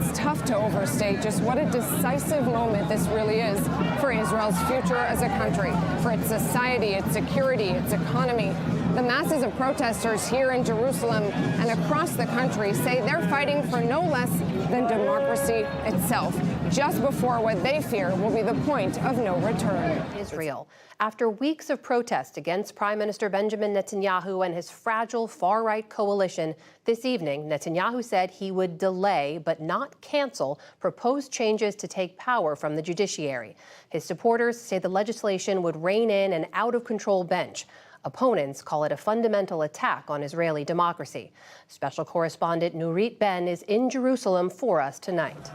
it's tough to overstate just what a decisive moment this really is for Israel's future as a country, for its society, its security, its economy. The masses of protesters here in Jerusalem and across the country say they're fighting for no less than democracy itself, just before what they fear will be the point of no return. Israel. After weeks of protest against Prime Minister Benjamin Netanyahu and his fragile far-right coalition, this evening, Netanyahu said he would delay but not cancel proposed changes to take power from the judiciary. His supporters say the legislation would rein in an out-of-control bench. Opponents call it a fundamental attack on Israeli democracy. Special correspondent Nurit Ben is in Jerusalem for us tonight.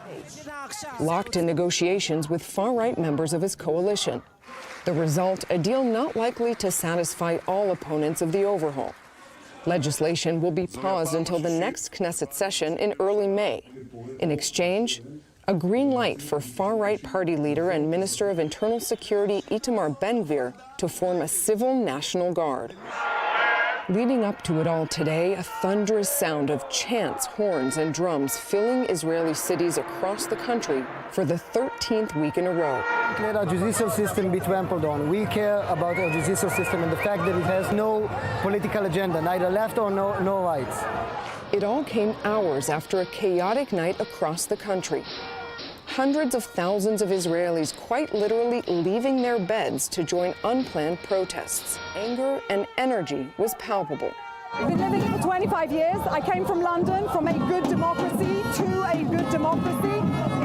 Locked in negotiations with far-right members of his coalition. The result, a deal not likely to satisfy all opponents of the overhaul. Legislation will be paused until the next Knesset session in early May. In exchange, a green light for far-right party leader and Minister of Internal Security Itamar Ben-Gvir to form a civil National Guard. Leading up to it all today, a thunderous sound of chants, horns, and drums filling Israeli cities across the country for the 13th week in a row. Let our judicial system be trampled on. We care about our judicial system and the fact that it has no political agenda, neither left or no right. It all came hours after a chaotic night across the country. Hundreds of thousands of Israelis quite literally leaving their beds to join unplanned protests. Anger and energy was palpable. I've been living here for 25 years. I came from London, from a good democracy to a good democracy.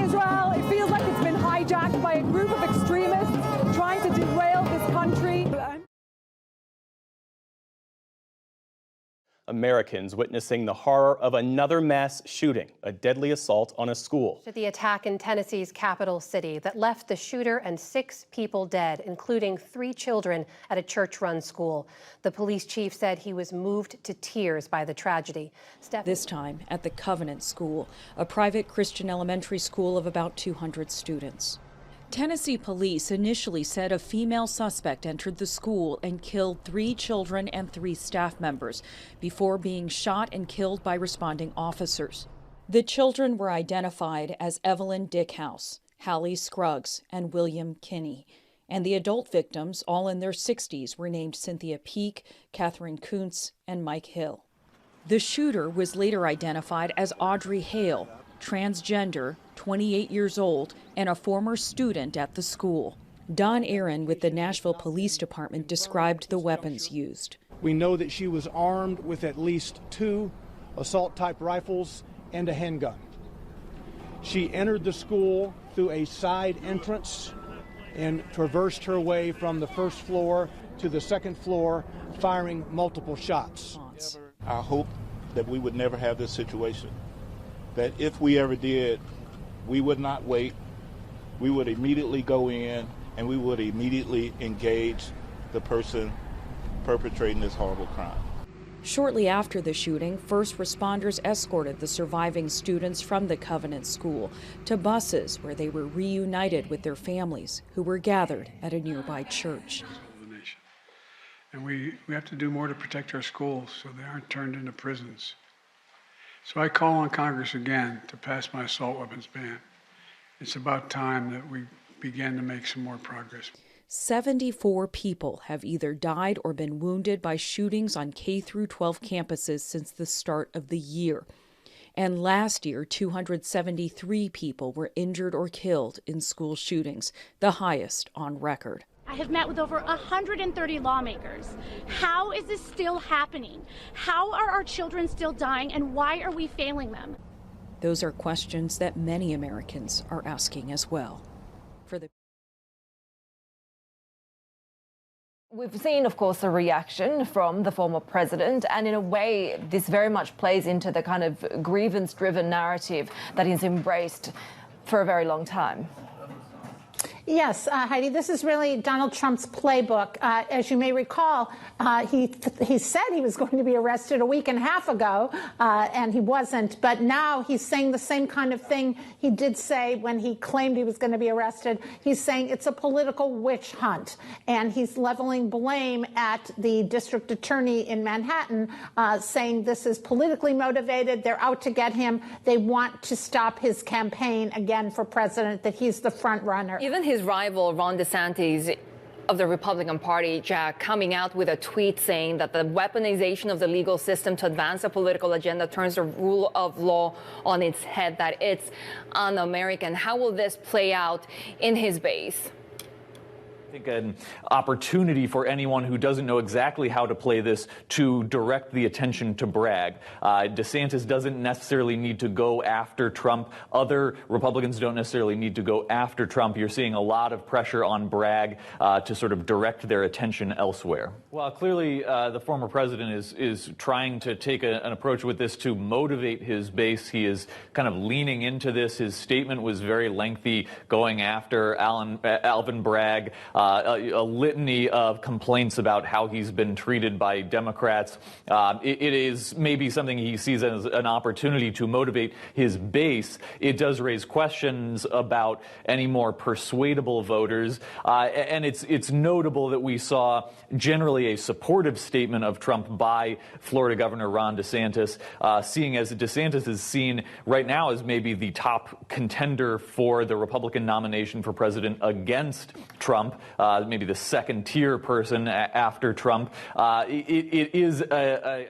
Israel, it feels like it's been hijacked by a group of extremists trying to derail this country. Americans witnessing the horror of another mass shooting, a deadly assault on a school. The attack in Tennessee's capital city that left the shooter and 6 people dead, including 3 children at a church-run school. The police chief said he was moved to tears by the tragedy. This time at the Covenant School, a private Christian elementary school of about 200 students. Tennessee police initially said a female suspect entered the school and killed 3 children and 3 staff members before being shot and killed by responding officers. The children were identified as Evelyn Dickhouse, Hallie Scruggs, and William Kinney. And the adult victims, all in their 60s, were named Cynthia Peak, Catherine Kuntz, and Mike Hill. The shooter was later identified as Audrey Hale, transgender, 28 years old, and a former student at the school. Don Aaron with the Nashville Police Department described the weapons used. We know that she was armed with at least 2 assault-type rifles and a handgun. She entered the school through a side entrance and traversed her way from the first floor to the second floor, firing multiple shots. I hope that we would never have this situation. That if we ever did, we would not wait. We would immediately go in and we would immediately engage the person perpetrating this horrible crime. Shortly after the shooting, first responders escorted the surviving students from the Covenant School to buses where they were reunited with their families who were gathered at a nearby church. And we have to do more to protect our schools so they aren't turned into prisons. So I call on Congress again to pass my assault weapons ban. It's about time that we begin to make some more progress. 74 people have either died or been wounded by shootings on K-12 campuses since the start of the year. And last year, 273 people were injured or killed in school shootings, the highest on record. I have met with over 130 lawmakers. How is this still happening? How are our children still dying, and why are we failing them? Those are questions that many Americans are asking as well. We've seen, of course, a reaction from the former president, and in a way, this very much plays into the kind of grievance-driven narrative that he's embraced for a very long time. Yes, Heidi, this is really Donald Trump's playbook. As you may recall, he said he was going to be arrested a week and a half ago, and he wasn't. But now he's saying the same kind of thing he did say when he claimed he was going to be arrested. He's saying it's a political witch hunt, and he's leveling blame at the district attorney in Manhattan, saying this is politically motivated. They're out to get him. They want to stop his campaign again for president, that he's the front runner. Even his rival, Ron DeSantis, of the Republican Party, Jack, coming out with a tweet saying that the weaponization of the legal system to advance a political agenda turns the rule of law on its head, that it's un-American. How will this play out in his base? I think an opportunity for anyone who doesn't know exactly how to play this to direct the attention to Bragg. DeSantis doesn't necessarily need to go after Trump. Other Republicans don't necessarily need to go after Trump. You're seeing a lot of pressure on Bragg to sort of direct their attention elsewhere. Well, clearly the former president is trying to take an approach with this to motivate his base. He is kind of leaning into this. His statement was very lengthy, going after Alvin Bragg. A litany of complaints about how he's been treated by Democrats. It is maybe something he sees as an opportunity to motivate his base. It does raise questions about any more persuadable voters. And it's notable that we saw generally a supportive statement of Trump by Florida Governor Ron DeSantis, seeing as DeSantis is seen right now as maybe the top contender for the Republican nomination for president against Trump. Maybe the second-tier person after Trump. It is a